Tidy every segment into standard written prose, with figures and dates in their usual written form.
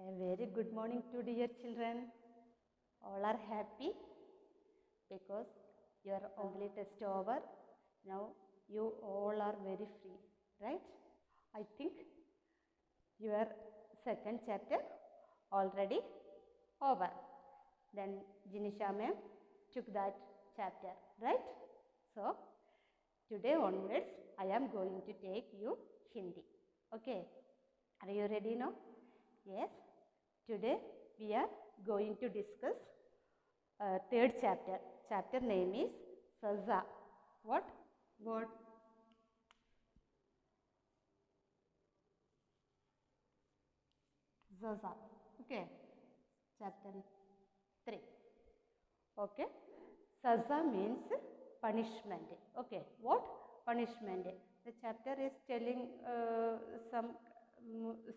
A very good morning to dear children. All are happy because your only test over. Now you all are very free, right? I think your second chapter already over. Then Jinisha ma'am took that chapter, right? So today onwards I am going to take you Hindi. Okay. Are you ready now? Yes. Today we are going to discuss third chapter. Chapter name is Saza. What? What? Zaza. Okay. Chapter 3. Okay. Saza means punishment. Okay. What? Punishment. The chapter is telling some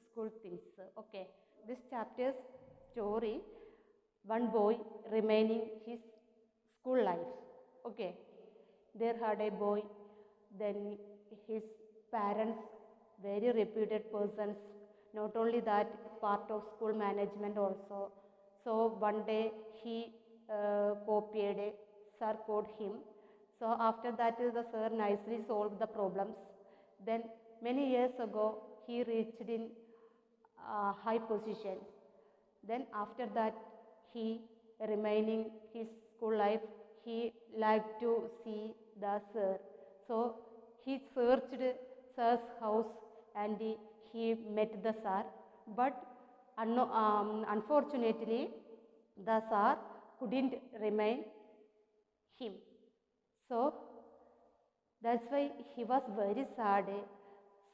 school things. Okay. This chapter's story, one boy remaining his school life. Okay. There had a boy, then his parents, very reputed persons, not only that, part of school management also. So one day he copied, sir called him. So after that the sir nicely solved the problems. Then many years ago he reached in high position. Then after that he remaining his school life, he liked to see the sir. So he searched sir's house and he met the sir. But unfortunately the sir couldn't remain him. So that's why he was very sad.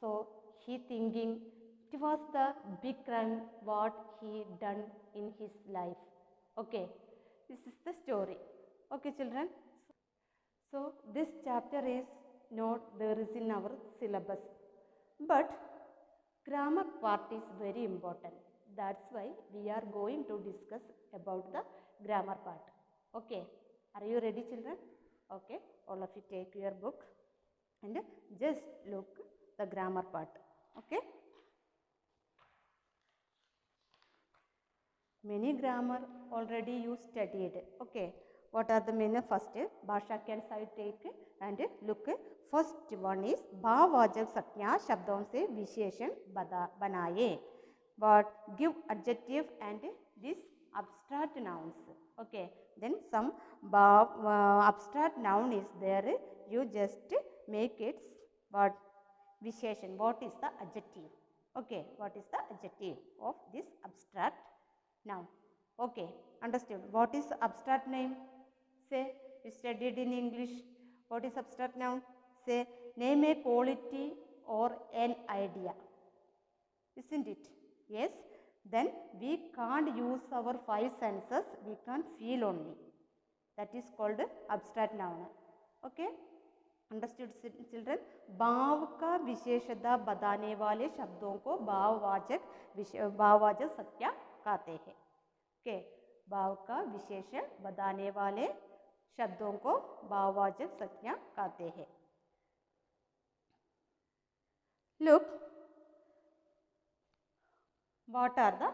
So he thinking it was the big crime what he done in his life. Okay, this is the story. Okay, children. So this chapter is not there is in our syllabus, but grammar part is very important. That's why we are going to discuss about the grammar part. Okay, are you ready, children? Okay, all of you take your book and just look the grammar part. Okay. Many grammar already you studied. Okay. What are the many? First, Bhasha can side take and look. First one is भाववाचक संज्ञा शब्दों से विशेषण बनाए. But give adjective and this abstract nouns. Okay. Then some abstract noun is there. You just make it what visheshan. What is the adjective? Okay. What is the adjective of this abstract noun? Okay. Understood. What is abstract name? Say, you studied in English. What is abstract noun? Say, name a quality or an idea. Isn't it? Yes. Then we can't use our five senses. We can feel only. That is called abstract noun. Okay. Understood children. भाव का विशेषता बताने वाले शब्दों को भाववाचक संज्ञा कहते हैं. ओके. भाव का विशेषण बताने वाले शब्दों को भाववाचक संज्ञा कहते हैं. Look, what are the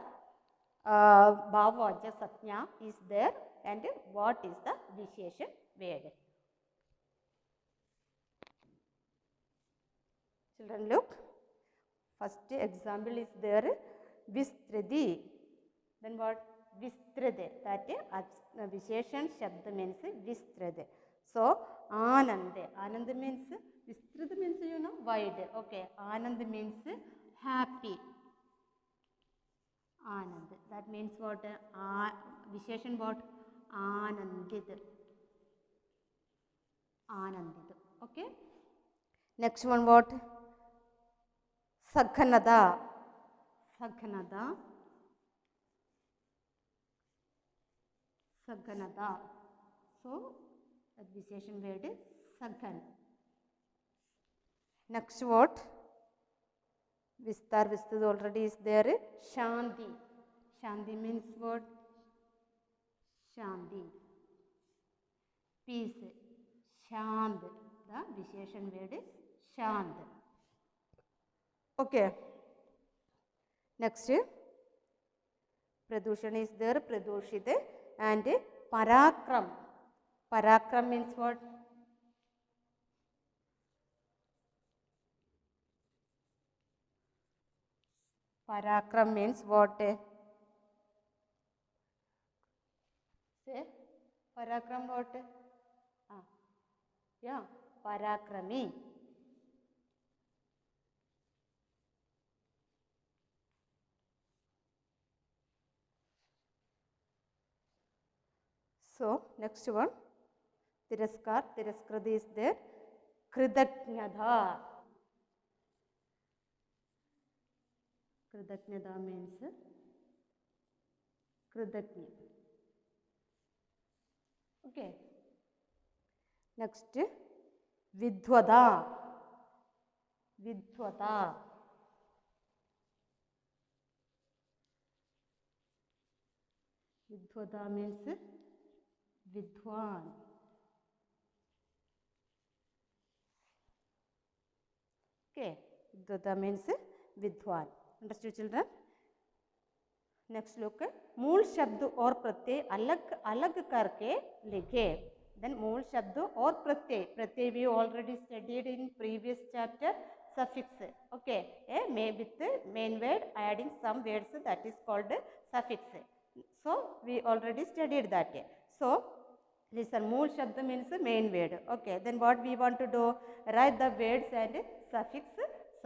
भाववाचक संज्ञा is there and what is the विशेषण word? Children, look. First example is there. Vistradi. Then what? Vistrade. That is Visheshan Shabda means Vistrade. So Anand. Anand means Vistrade means you know wide. Okay. Anand means happy. Anand. That means what? Visheshan what? Anandid. Anandid. Okay. Next one what? Saghanada. Saghanada. Saghanada. So, that Visheshan word is Saghan. Next what? Vistar already is there. Shanti. Shanti means what? Shanti. Peace. Shant. The Visheshan word is Shant. Okay. Next, Pradushan is there, Pradushit, and Parakram. Parakram means what? Parakram means what? Say, Parakram what? Ah, yeah, Parakrami. So, next one, Tiraskar. Tiraskar is there. Kridaknyada. Kridaknyada means Kridaknya. Okay. Next, Vidwada. Vidwada. Vidwada means Vidwan. Okay. Vidwada means Vidwan. Understood, children? Next look मूल शब्द और प्रत्यय अलग अलग करके लिखे then मूल शब्द और प्रत्यय प्रत्यय we already studied in previous chapter suffix okay may with main word adding some words that is called suffix so we already studied that so listen mool shabd means main word okay then what we want to do write the words and suffix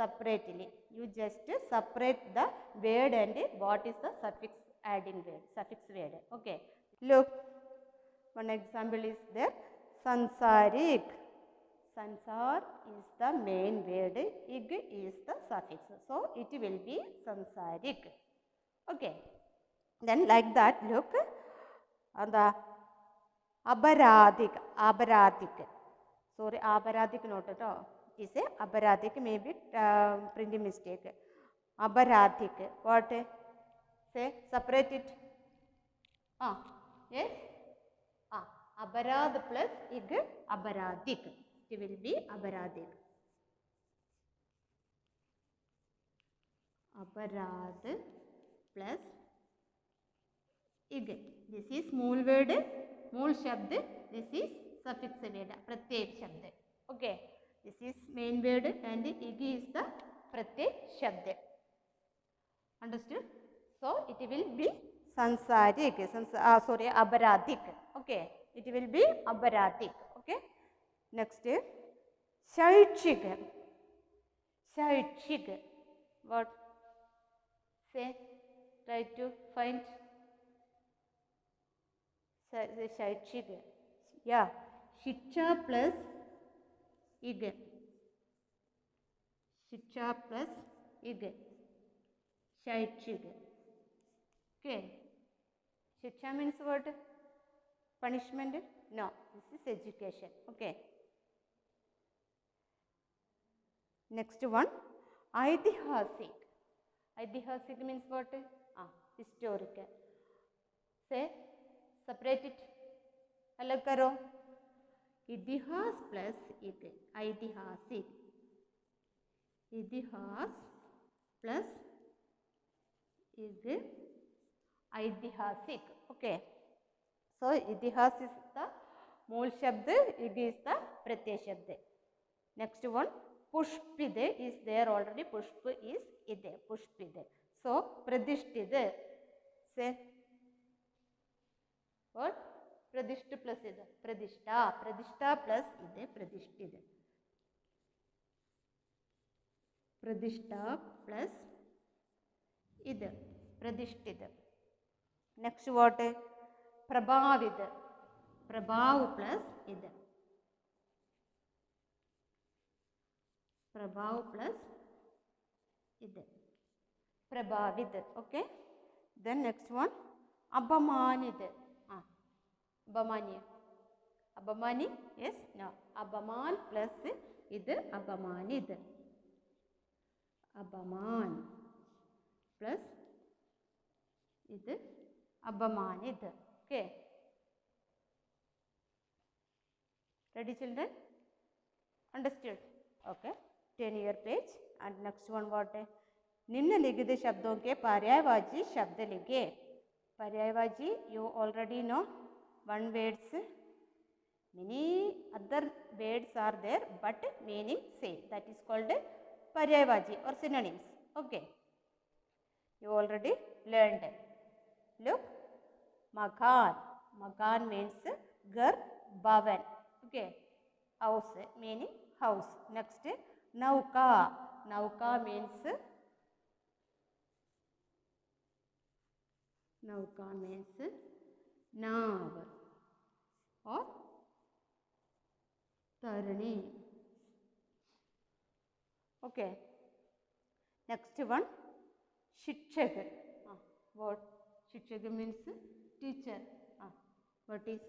separately you just separate the word and what is the suffix adding word suffix word okay look one example is there sansarik sansar is the main word ig is the suffix so it will be sansarik okay then like that look on the abaradik sorry abaradik not at all is a abaradik maybe printing mistake abaradik what say separate it yes abarad plus ig abaradik it will be abaradik abarad plus ig this is mool word mool shabd this is suffix word pratyay shabd okay this is main word and ig is the pratyay shabd understood so it will be sansarik sorry abaradik okay it will be abaradik okay next shaitchik what say try to find shaitchik yeah shiksha plus ig shiksha plus ig shaitchik okay shiksha means what punishment no this is education okay next one aitihasik means what historical say separate it alag karo itihas plus ig aitihasik itihas plus ig aitihasik okay so itihas is the mool shabd ig is the pratyay shabd next one pushpid is there already pushp is ide pushpid so pradishtid say what pradishta plus ide pradishta plus ide pradishtid pradishta plus ide pradishtid next what prabhavid prabhav plus ide prabhav plus ide prabhavid okay then next one abamanid abamani yes no abaman plus ide abamanid abaman plus ide abamanid okay ready children understood okay 10-year page and next one what निम्नलिखित शब्दों के पर्यायवाची शब्द लिखे Paryayavaji, you already know one words. Many other words are there, but meaning same. That is called Paryayavaji or synonyms. Okay. You already learned. Look, Makan. Makan means Gar Bhavan. Okay. House meaning house. Next, Nauka. Nauka means Nav or Tarani. Okay. Next one, Shikshak. What? Shikshak means teacher. What is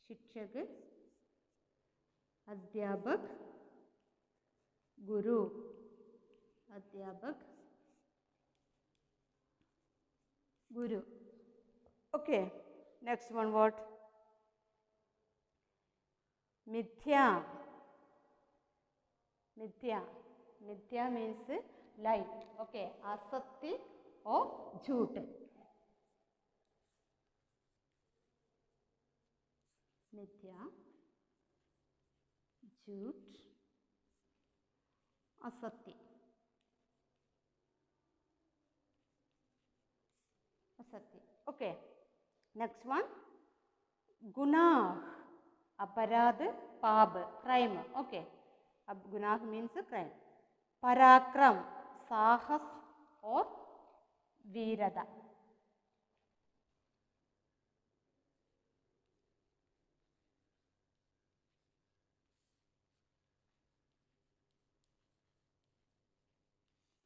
Shikshak? Adhyabak, Guru. Adhyabak, Guru. Okay. Next one, what? Mithya. Mithya. Mithya means lie. Okay. Asatti or jhoot. Mithya, jhoot, asatti. Asatti. Okay. Next one, Gunah. Aparad, Pab, crime. Okay. Gunah means crime. Parakram, Sahas or Virada.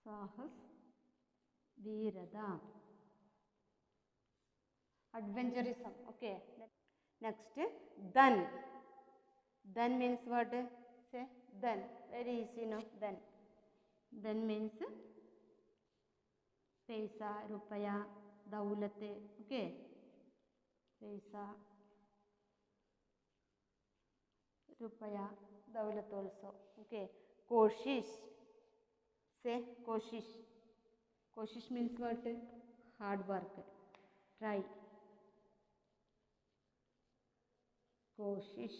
Sahas, Virada. Adventurism. Okay. Next, Dan. Dan means what? Say, Dan. Very easy, no? Dan. Dan means paisa, rupaya, daulate. Okay. Paisa, rupaya, daulat also. Okay. Koshish. Say, Koshish. Koshish means what? Hard work. Try. Koshish.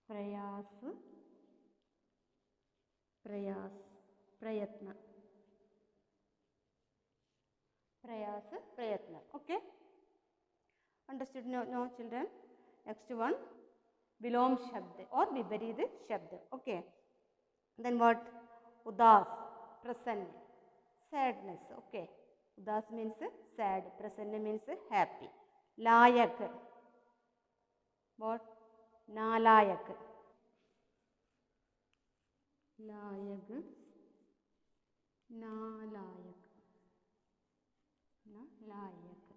Prayas. Prayas. Prayatna. Prayas. Prayatna. Okay. Understood? No, no, children. Next one. Vilom Shabd or Vipareet Shabd. Okay. Then what? Udas. Prasanna. Sadness. Okay. Udas means sad. Prasanna means happy. Layak. What? Nalayak. Layak. Nalayak. Nalayak.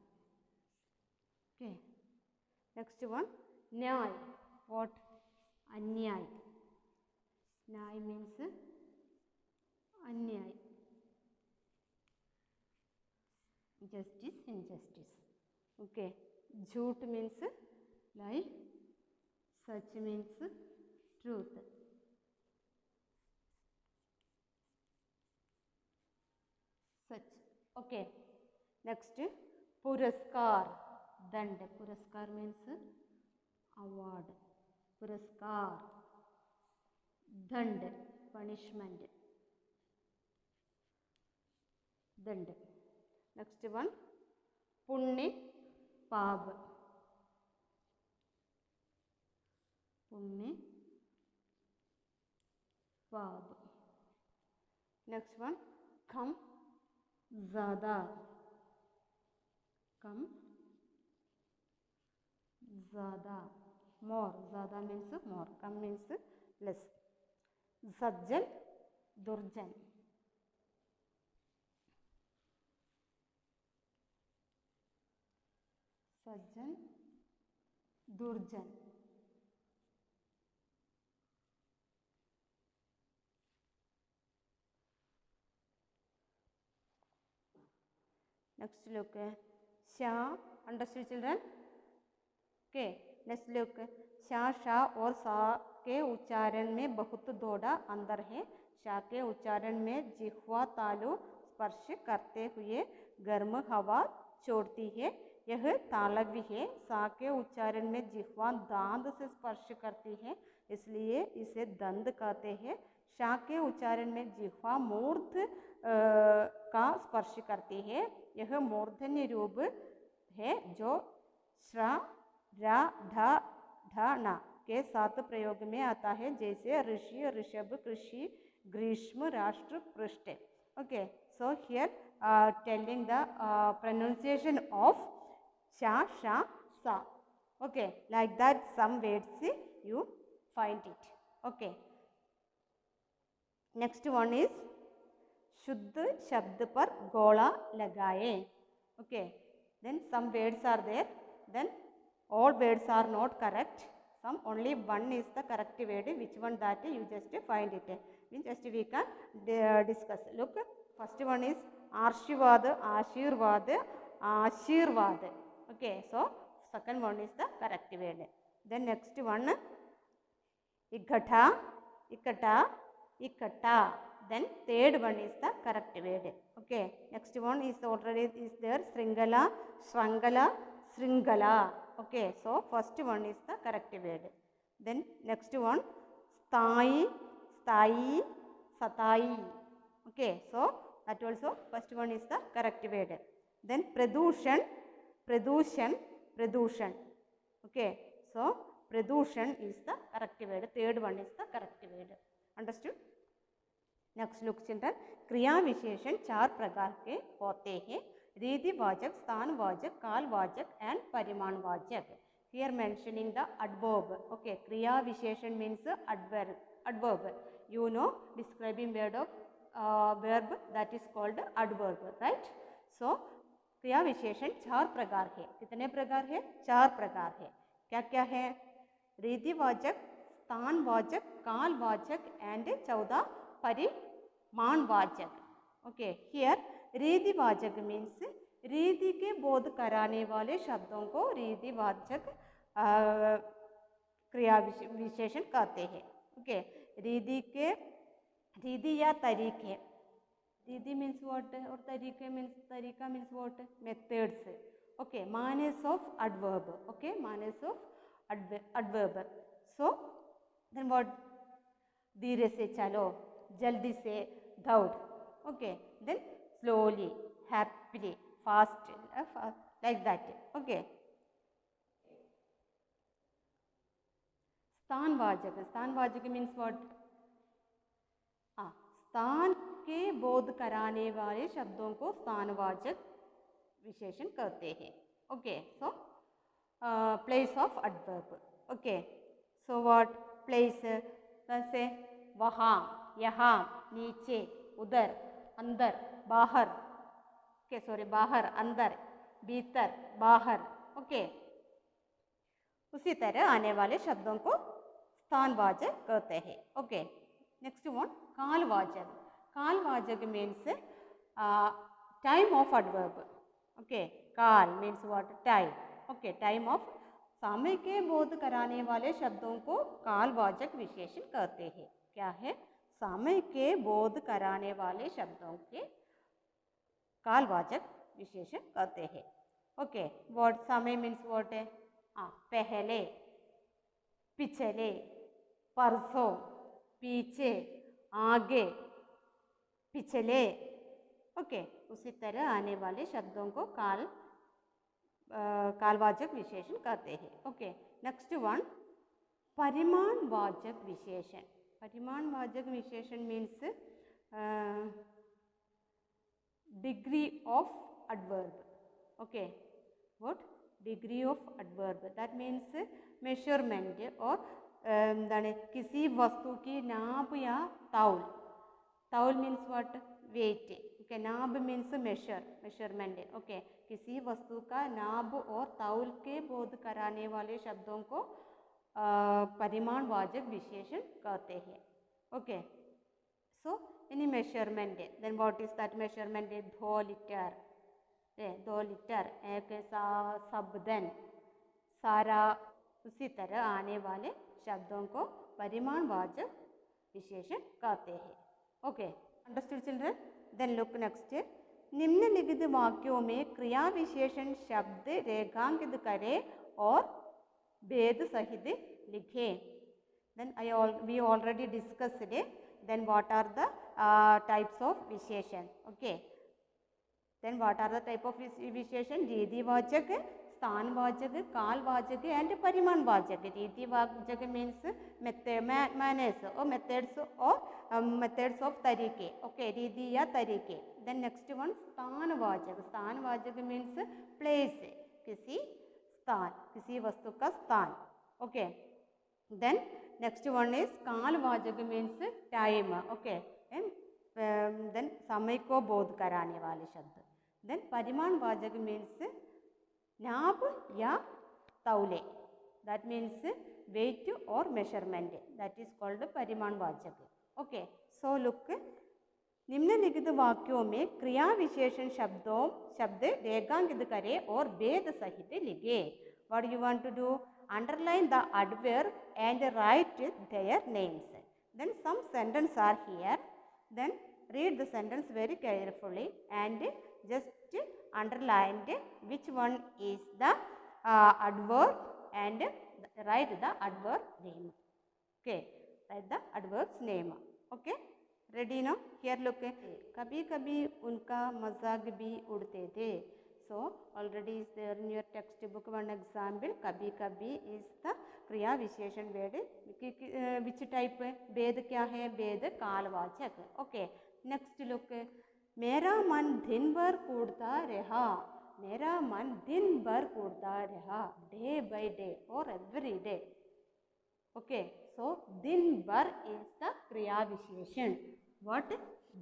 Okay. Next one. Nyay. What? Anyay. Nyay means anyay. Justice, injustice. Okay. Jhoot means lie. Sach means truth. Sach. Okay. Next, Puraskar. Dand. Puraskar means award. Puraskar. Dand. Punishment. Dand. Next one, Punni Pab. Punni Pab. Next one, Kam Zada. Kam Zada. More. Zada means more. Kam means less. Sajjan Durjan. Sajjan Durjan. Next look, Shah. Understood, children? Okay. Next look, शा शा और सा के उच्चारण में बहुत थोड़ा अंतर है। शा के उच्चारण में जिह्वा तालु स्पर्श करते हुए गर्म हवा छोड़ती है, यह तालव्य है। सा के उच्चारण में जिह्वा दांत से स्पर्श करती है, इसलिए इसे दंत कहते हैं। शा के उच्चारण में जिह्वा मूर्ध का स्पर्श करती है, यह मूर्धन्य रूप है जो श्रा रा ढा ढा ना के साथ प्रयोग में आता है, जैसे ऋषि ऋषभ कृषि ग्रीष्म राष्ट्र पृष्ठ। Okay, so here telling the pronunciation of sha sha sa. Okay, like that some words you find it. Okay, next one is शुद्ध शब्द पर गोला लगाए. Okay, then some words are there, then all words are not correct, some only one is the correct word, which one that you just find it, just we can discuss. Look, first one is arshivada, ashirvada, ashirvada. Okay, so second one is the correct word. Then next one ikatha, ikata, ikata. Then third one is the correct word. Okay, next one is already is there, sringala, shrangala, sringala. Okay, so first one is the correct word. Then next one sthai, sthai, sathai. Okay, so that also first one is the correct word. Then pradushan, pradushan, pradushan. Okay, so pradushan is the correct word, third one is the correct word. Understood? Next look children, क्रिया विशेषण चार प्रकार के होते हैं, रीतिवाचक, स्थानवाचक, कालवाचक एंड परिमाणवाचक. Here mentioning the adverb. Okay, क्रिया विशेषण means adverb. You know describing word of verb that is called adverb, right? So क्रिया विशेषण चार प्रकार है. कितने प्रकार है? चार प्रकार है. क्या क्या है? रीतिवाचक, स्थानवाचक, कालवाचक एंड 14 परिमाणवाचक. ओके, हियर रीतिवाचक मीन्स रीति के बोध कराने वाले शब्दों को रीतिवाचक क्रिया विशेषण कहते हैं. ओके, रीति या तरीके, रीति मीन्स व्हाट और तरीका means what, methods. Okay, manners of adverb. Okay, manners of adverb. So then what, धीरे से चलो, जल्दी से दौड़. Okay, then slowly, happily, fast, like that. Okay, स्थानवाचक, स्थानवाचक मीन्स व्हाट, स्थान के बोध कराने वाले शब्दों को स्थानवाचक विशेषण कहते हैं. Okay, so place of adverb. Okay, so what, place, जैसे वहाँ, यहाँ, नीचे, उधर, अंदर, बाहर. ओके, सॉरी, बाहर, अंदर, भीतर, बाहर. ओके, उसी तरह आने वाले शब्दों को स्थानवाचक कहते हैं. ओके, नेक्स्ट वन, कालवाचक. कालवाचक means time of adverb. Okay, काल means what, time. Okay, time of, समय के बोध कराने वाले शब्दों को कालवाचक विशेषण कहते हैं. क्या है? समय के बोध कराने वाले शब्दों के कालवाचक विशेषण कहते हैं. ओके, व्हाट, समय मीन्स व्हाट है, पहले, पिछले, परसों, पीछे, आगे, पिछले. ओके, उसी तरह आने वाले शब्दों को कालवाचक विशेषण कहते हैं. ओके, नेक्स्ट वन, परिमाणवाचक विशेषण. परिमाणवाचक विशेषण means degree of adverb. Okay, what, degree of adverb, that means measurement और किसी वस्तु की नाप या तौल. तौल मीन्स व्हाट, वेट. ओके, नाप मीन्स मेजरमेंट. ओके, किसी वस्तु का नाप और तौल के बोध कराने वाले शब्दों को परिमाणवाचक विशेषण कहते हैं. Okay, so any measurement, then what is that measurement, 2 litre, 2 litre. एक सबदन, सारा उसी तरह आने वाले शब्दों को परिमाणवाचक विशेषण कहते हैं. Okay, understood children? Then look next. निम्नलिखित वाक्यों में क्रिया विशेषण शब्द रेखांकित करें और भेद सहित लिखें. Then we already discussed it. Then what are the types of visheshan? Okay. Then what are the type of visheshan? Reedivaachak, sthanvaachak, kalvaachak and parimanvaachak. Reedivaachak means manners or methods or methods of tarike. Okay, reedi ya tarike. Then next one sthanvaachak. Sthanvaachak means place. किसी स्थान, किसी वस्तु का स्थान. Okay. Then next one is कालवाचक means time. Okay. And then समय को बोध कराने वाले शब्द. Then परिमाणवाचक means नाप या तौले. That means weight or measurement. That is called परिमाणवाचक. Okay. So look. निम्नलिखित वाक्यों में क्रिया विशेषण शब्द रेखांकित करें और भेद सहित लिखें. What you want to do? Underline the adverb and write their names. Then some sentences are here. Then read the sentence very carefully and just underline which one is the adverb and write the adverb name. Okay, write the adverb's name. Okay, ready now? Here look. कभी कभी उनका मजाक भी उड़ते थे. So already is there in your textbook one example. कभी कभी is the क्रिया विशेषण word. Which type? भेद क्या है? भेद कालवाचक. Okay. Next look. मेरा मन दिन भर कूदता रहा. मेरा मन दिन भर कूदता रहा. Day by day or every day. Okay. So दिन भर is the क्रिया विशेषण. What?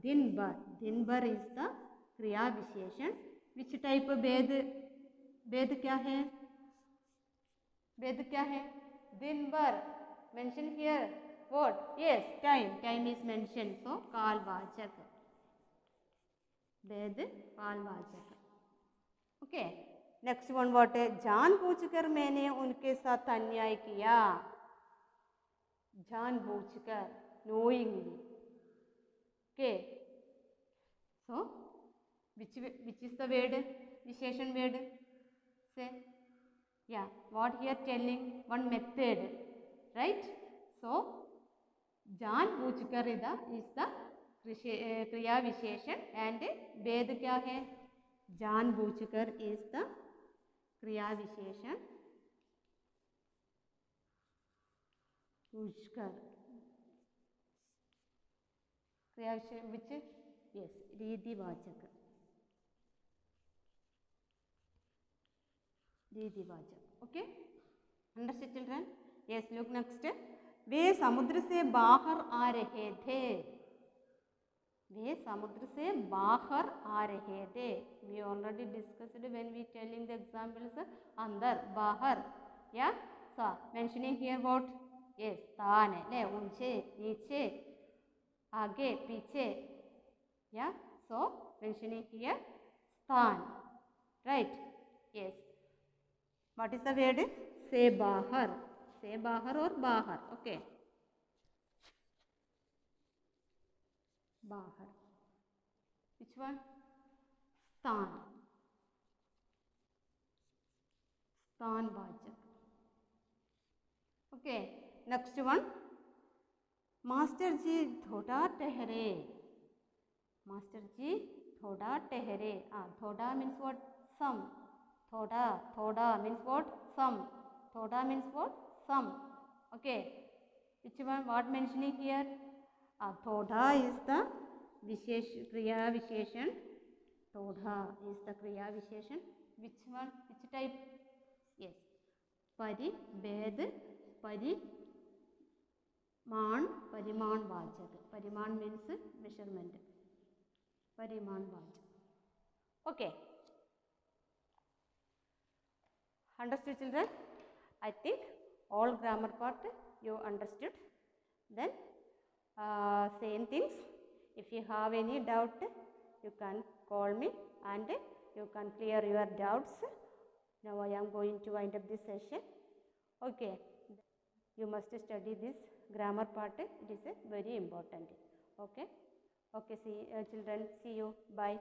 दिन भर. दिन भर is the क्रिया विशेषण. Which type भेद? भेद क्या है? भेद क्या है? दिन भर. Mention here. What? Yes, time. Time is mentioned. So कालवाचक. भेद कालवाचक. Okay. Next one what है? जानबूझकर मैंने उनके साथ अन्याय किया. जानबूझकर. Knowingly. Okay. So which is the word? Visheshan word. Say. Yeah. What here telling? One method. Right? So जानबूझकर is the क्रिया विशेषण and भेद क्या है? जानबूझकर is the क्रिया विशेषण. बूझकर क्रिया विशेषण which? Yes, रीतिवाचक. रीतिवाचक. Okay. Understood children? Yes, look next. वे समुद्र से बाहर आ रहे थे. वे समुद्र से बाहर आ रहे थे. We already discussed when we telling the examples. अंदर, बाहर. Yeah. So mentioning here what? Yes, स्थान है. ऊंचे, नीचे, आगे, पीछे. Yeah. So mentioning here स्थान. Right. Yes. What is the word? से बाहर. से बाहर और बाहर. Okay. बाहर. Which one? स्थान. स्थानवाचक. Okay. Next one. मास्टर जी थोड़ा ठहरे. मास्टर जी थोड़ा ठहरे. थोड़ा means what? Some. थोड़ा means what? Some. थोड़ा means what? Some. Okay. Which one? What mentioning here? थोड़ा is the क्रिया विशेषण. थोड़ा is the क्रिया विशेषण. Which one? Which type? Yes. परि, भेद, परिमाणवाचक. परिमाण means measurement. परिमाणवाचक. Okay. Understood children? I think all grammar part you understood. Then same things. If you have any doubt, you can call me and you can clear your doubts. Now I am going to wind up this session. Okay, you must study this grammar part. It is very important. Okay, okay, see children, see you, bye.